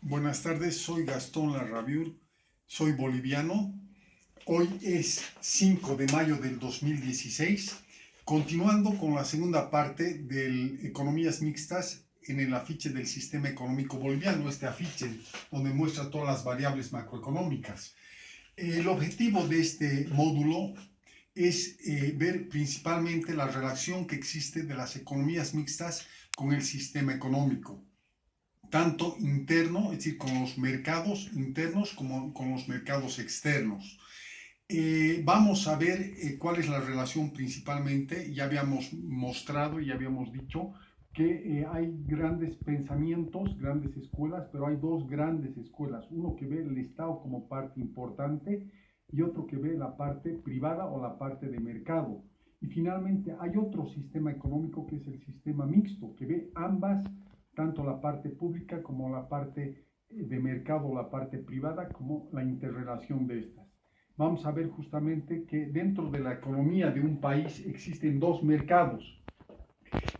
Buenas tardes, soy Gastón Larrabiur, soy boliviano. Hoy es 5 de mayo del 2016, continuando con la segunda parte de Economías Mixtas en el afiche del Sistema Económico Boliviano, este afiche donde muestra todas las variables macroeconómicas. El objetivo de este módulo es ver principalmente la relación que existe de las economías mixtas con el sistema económico, tanto interno, es decir, con los mercados internos como con los mercados externos. Vamos a ver cuál es la relación principalmente. Ya habíamos mostrado y ya habíamos dicho que hay grandes pensamientos, grandes escuelas, pero hay dos grandes escuelas. Uno que ve el Estado como parte importante y otro que ve la parte privada o la parte de mercado. Y finalmente hay otro sistema económico que es el sistema mixto, que ve ambas, tanto la parte pública como la parte de mercado, la parte privada, como la interrelación de estas. Vamos a ver justamente que dentro de la economía de un país existen dos mercados.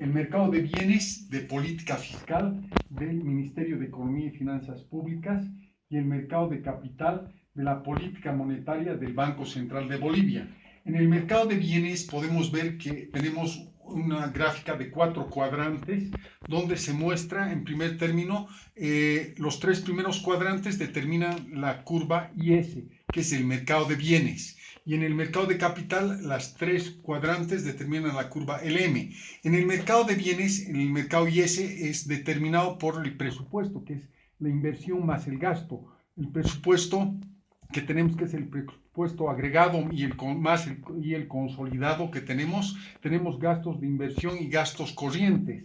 El mercado de bienes de política fiscal del Ministerio de Economía y Finanzas Públicas y el mercado de capital de la política monetaria del Banco Central de Bolivia. En el mercado de bienes podemos ver que tenemos una gráfica de 4 cuadrantes donde se muestra en primer término los 3 primeros cuadrantes determinan la curva IS, que es el mercado de bienes. Y en el mercado de capital, las 3 cuadrantes determinan la curva LM. En el mercado de bienes, en el mercado IS es determinado por el presupuesto, que es la inversión más el gasto. El presupuesto que tenemos, que es el presupuesto agregado y el consolidado que tenemos gastos de inversión y gastos corrientes.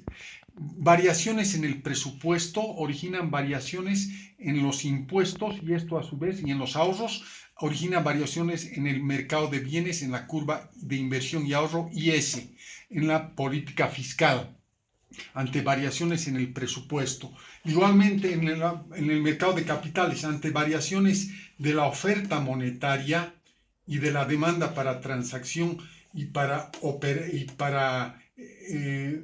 Variaciones en el presupuesto originan variaciones en los impuestos y esto a su vez y en los ahorros origina variaciones en el mercado de bienes, en la curva de inversión y ahorro IS, en la política fiscal, ante variaciones en el presupuesto. Igualmente en el mercado de capitales, ante variaciones de la oferta monetaria y de la demanda para transacción y para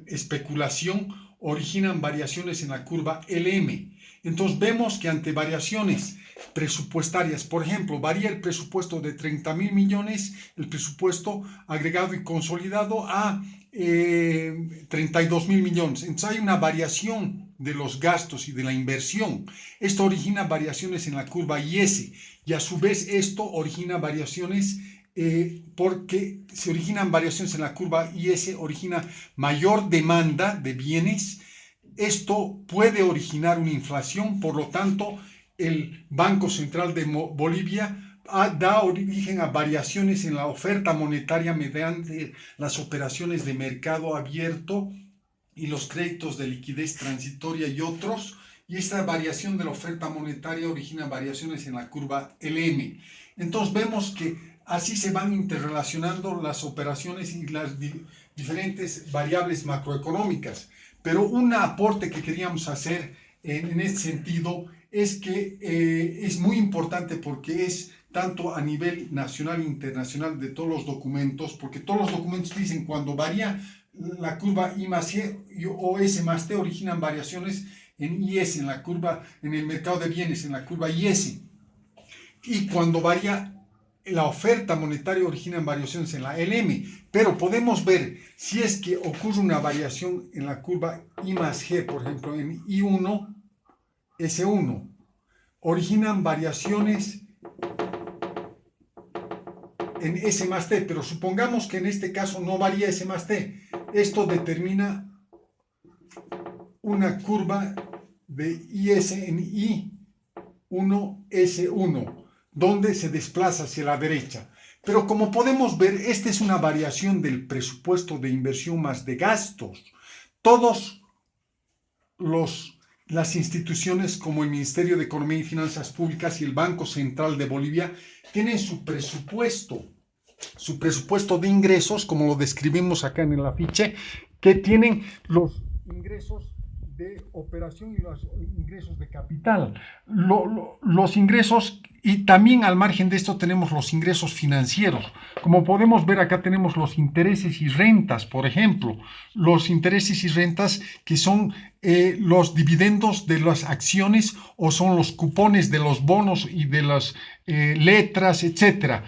especulación, originan variaciones en la curva LM. Entonces vemos que ante variaciones presupuestarias, por ejemplo, varía el presupuesto de 30.000 millones, el presupuesto agregado y consolidado a 32.000 millones. Entonces hay una variación de los gastos y de la inversión. Esto origina variaciones en la curva IS y a su vez esto origina variaciones porque se originan variaciones en la curva IS, origina mayor demanda de bienes. Esto puede originar una inflación, por lo tanto, el Banco Central de Bolivia da origen a variaciones en la oferta monetaria mediante las operaciones de mercado abierto y los créditos de liquidez transitoria y otros. Y esta variación de la oferta monetaria origina variaciones en la curva LM. Entonces vemos que así se van interrelacionando las operaciones y las diferentes variables macroeconómicas. Pero un aporte que queríamos hacer en este sentido es que es muy importante porque es tanto a nivel nacional e internacional de todos los documentos, porque todos los documentos dicen cuando varía la curva I más E o S más T originan variaciones en IS, en la curva, en el mercado de bienes, en la curva IS. Y cuando varía la oferta monetaria originan variaciones en la LM, pero podemos ver si es que ocurre una variación en la curva I más G, por ejemplo, en I1, S1, originan variaciones en S más T, pero supongamos que en este caso no varía S más T. Esto determina una curva de IS en I1, S1, donde se desplaza hacia la derecha. Pero como podemos ver, esta es una variación del presupuesto de inversión más de gastos. Todas las instituciones como el Ministerio de Economía y Finanzas Públicas y el Banco Central de Bolivia tienen su presupuesto de ingresos, como lo describimos acá en el afiche, que tienen los ingresos de operación y los ingresos de capital. Los ingresos, y también al margen de esto tenemos los ingresos financieros. Como podemos ver acá tenemos los intereses y rentas, por ejemplo, los intereses y rentas que son los dividendos de las acciones o son los cupones de los bonos y de las letras, etcétera.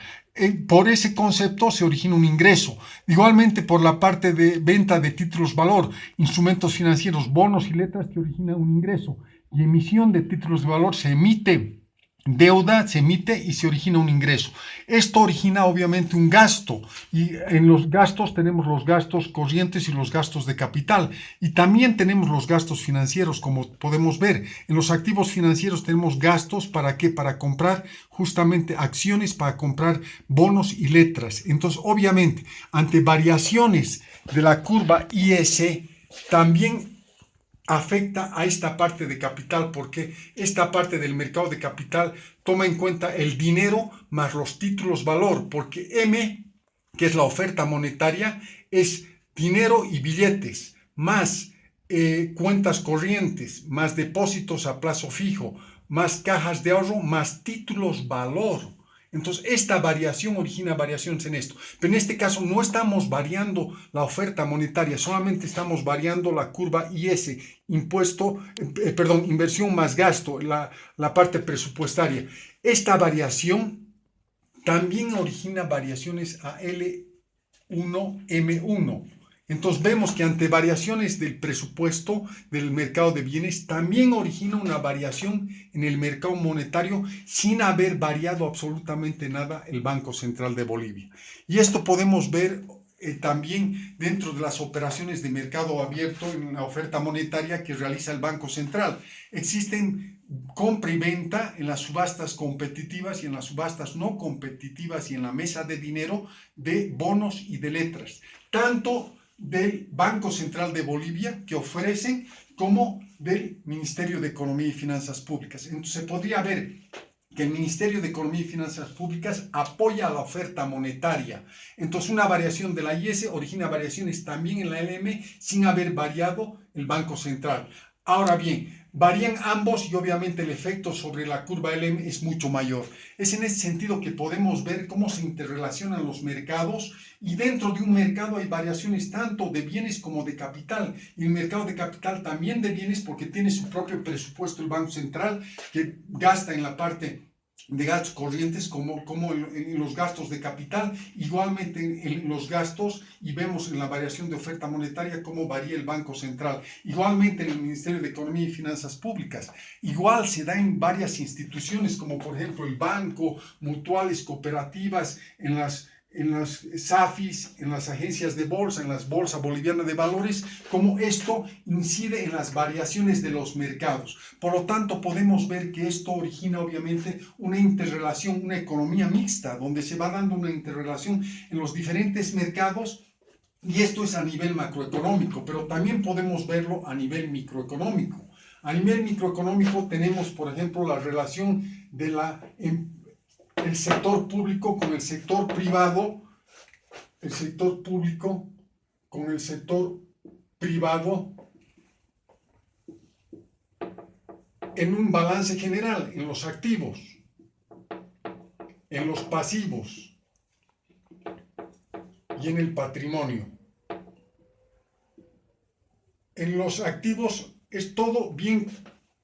Por ese concepto se origina un ingreso. Igualmente por la parte de venta de títulos valor, instrumentos financieros, bonos y letras que origina un ingreso. Y emisión de títulos de valor se emite deuda, se emite y se origina un ingreso. Esto origina obviamente un gasto y en los gastos tenemos los gastos corrientes y los gastos de capital y también tenemos los gastos financieros, como podemos ver. En los activos financieros tenemos gastos, ¿para qué? Para comprar justamente acciones, para comprar bonos y letras. Entonces obviamente ante variaciones de la curva IS también afecta a esta parte de capital, porque esta parte del mercado de capital toma en cuenta el dinero más los títulos valor, porque M, que es la oferta monetaria, es dinero y billetes, más cuentas corrientes, más depósitos a plazo fijo, más cajas de ahorro, más títulos valor. Entonces, esta variación origina variaciones en esto. Pero en este caso no estamos variando la oferta monetaria, solamente estamos variando la curva IS, inversión más gasto, la parte presupuestaria. Esta variación también origina variaciones a L1M1. Entonces vemos que ante variaciones del presupuesto del mercado de bienes también origina una variación en el mercado monetario sin haber variado absolutamente nada el Banco Central de Bolivia. Y esto podemos ver también dentro de las operaciones de mercado abierto en la oferta monetaria que realiza el Banco Central. Existen compra y venta en las subastas competitivas y en las subastas no competitivas y en la mesa de dinero de bonos y de letras. Tanto del Banco Central de Bolivia que ofrecen como del Ministerio de Economía y Finanzas Públicas. Entonces se podría ver que el Ministerio de Economía y Finanzas Públicas apoya la oferta monetaria. Entonces una variación de la IS origina variaciones también en la LM sin haber variado el Banco Central. Ahora bien, varían ambos y obviamente el efecto sobre la curva LM es mucho mayor. Es en ese sentido que podemos ver cómo se interrelacionan los mercados y dentro de un mercado hay variaciones tanto de bienes como de capital. Y el mercado de capital también de bienes porque tiene su propio presupuesto el Banco Central que gasta en la parte de gastos corrientes como en los gastos de capital, igualmente en los gastos, y vemos en la variación de oferta monetaria cómo varía el Banco Central, igualmente en el Ministerio de Economía y Finanzas Públicas, igual se da en varias instituciones como por ejemplo el banco, mutuales, cooperativas, en las SAFIs, en las agencias de bolsa, en las bolsas bolivianas de valores, cómo esto incide en las variaciones de los mercados. Por lo tanto, podemos ver que esto origina obviamente una interrelación, una economía mixta, donde se va dando una interrelación en los diferentes mercados, y esto es a nivel macroeconómico, pero también podemos verlo a nivel microeconómico. A nivel microeconómico tenemos, por ejemplo, la relación de el sector público con el sector privado, el sector público con el sector privado en un balance general, en los activos, en los pasivos y en el patrimonio. En los activos es todo bien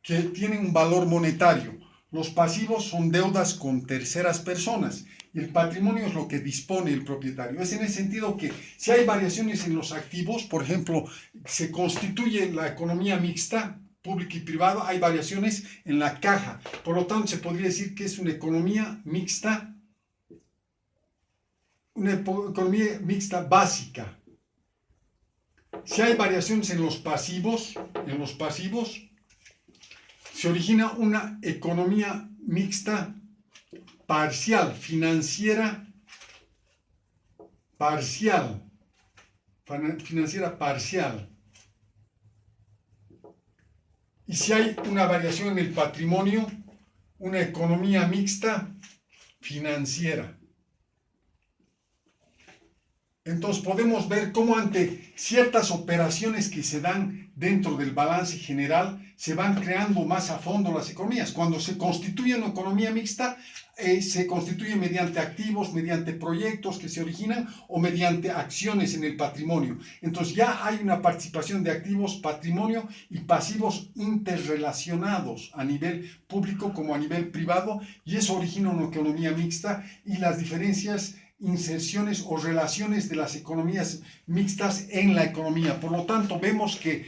que tiene un valor monetario. Los pasivos son deudas con terceras personas y el patrimonio es lo que dispone el propietario. Es en el sentido que si hay variaciones en los activos, por ejemplo, se constituye la economía mixta, público y privado, hay variaciones en la caja. Por lo tanto, se podría decir que es una economía mixta básica. Si hay variaciones en los pasivos, se origina una economía mixta parcial, financiera parcial. Y si hay una variación en el patrimonio, una economía mixta financiera. Entonces podemos ver cómo ante ciertas operaciones que se dan dentro del balance general se van creando más a fondo las economías. Cuando se constituye una economía mixta, se constituye mediante activos, mediante proyectos que se originan o mediante acciones en el patrimonio. Entonces ya hay una participación de activos, patrimonio y pasivos interrelacionados a nivel público como a nivel privado, y eso origina una economía mixta, y las diferencias, inserciones o relaciones de las economías mixtas en la economía. Por lo tanto, vemos que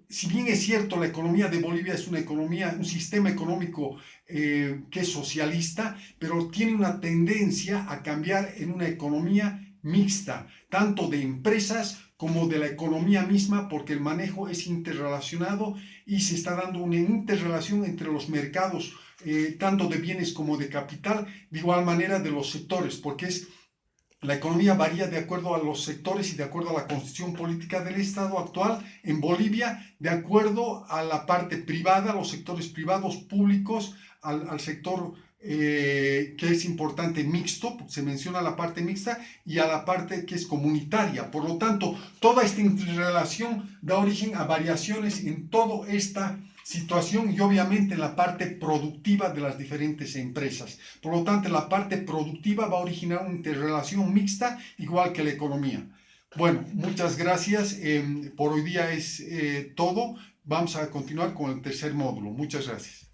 si bien es cierto la economía de Bolivia es una economía, un sistema económico que es socialista, pero tiene una tendencia a cambiar en una economía mixta, tanto de empresas como de la economía misma, porque el manejo es interrelacionado y se está dando una interrelación entre los mercados, tanto de bienes como de capital, de igual manera de los sectores, porque la economía varía de acuerdo a los sectores y de acuerdo a la constitución política del Estado actual en Bolivia, de acuerdo a la parte privada, los sectores privados, públicos, al sector que es importante mixto, se menciona la parte mixta, y a la parte que es comunitaria. Por lo tanto, toda esta interrelación da origen a variaciones en toda esta situación y obviamente en la parte productiva de las diferentes empresas. Por lo tanto, la parte productiva va a originar una interrelación mixta igual que la economía. Bueno, muchas gracias. Por hoy día es todo. Vamos a continuar con el tercer módulo. Muchas gracias.